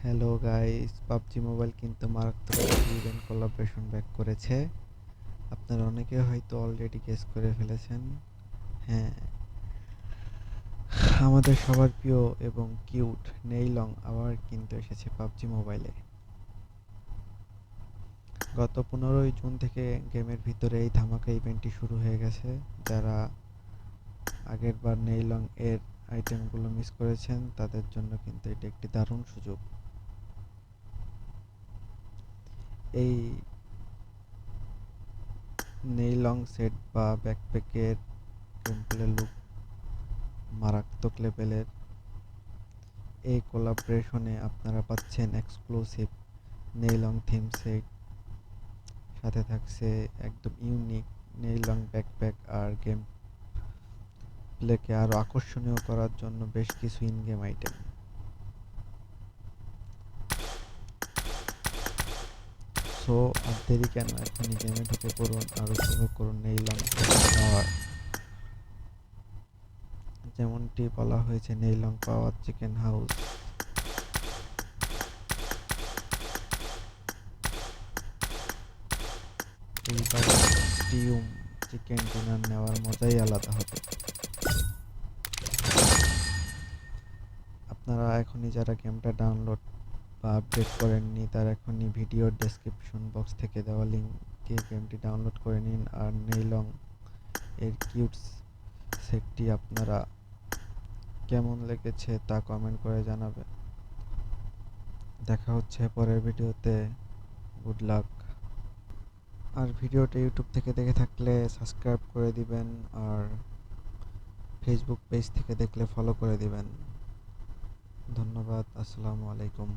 Hello guys, PUBG mobile কিন্তু মারাত্মক একটি ইভেন্ট কোলাবরেশন ব্যাক করেছে। আপনারা অনেকে হয়তো অলরেডি গেস করে ফেলেছেন। হ্যাঁ, আমাদের সবার প্রিয় এবং কিউট নেইলং আবার কিন্তু এসেছে পাবজি মোবাইলে। গত 15ই জুন থেকে গেমের ভিতরে এই ধামাকা ইভেন্টটি শুরু হয়ে গেছে। যারা আগের বার নেইলং এর আইটেমগুলো মিস করেছেন তাদের জন্য কিন্তু এটি একটি দারুণ সুযোগ। এই নেইলং সেট বা ব্যাকপ্যাকের গেমপ্লে লুক মারাত্মক লেভেলের। এই কোলাবরেশনে আপনারা পাচ্ছেন এক্সক্লুসিভ নেইলং থিম সেট, সাথে থাকছে একদম ইউনিক নেইলং ব্যাকপ্যাক আর গেম প্লেকে আরও আকর্ষণীয় করার জন্য বেশ কিছু ইন গেম আইটেম। সো আর দেরি কেন, এখনই গেমে ঢুকে পড়ুন আর উপভোগ করুন নেইলং পাওয়ার। যেমনটি বলা হয়েছে, নেইলং পাওয়ার চিকেন হাউস। এইবার স্টিউম চিকেন ডিনার নেওয়ার মজাই আলাদা হবে। আপনারা এখনই যারা গেমটা ডাউনলোড বা আপডেট করেননি তারা এখনই ভিডিওর ডেসক্রিপশন বক্স থেকে দেওয়া লিঙ্কে গেমটি ডাউনলোড করে নিন আর নেইলং এর কিউট সেটটি আপনারা কেমন লেগেছে তা কমেন্ট করে জানাবেন। দেখা হচ্ছে পরের ভিডিওতে। Good luck. আর ভিডিওটা ইউটিউব থেকে দেখে থাকলে সাবস্ক্রাইব করে দিবেন, আর ফেসবুক পেজ থেকে দেখলে ফলো করে দিবেন। ধন্যবাদ। আসসালামু আলাইকুম।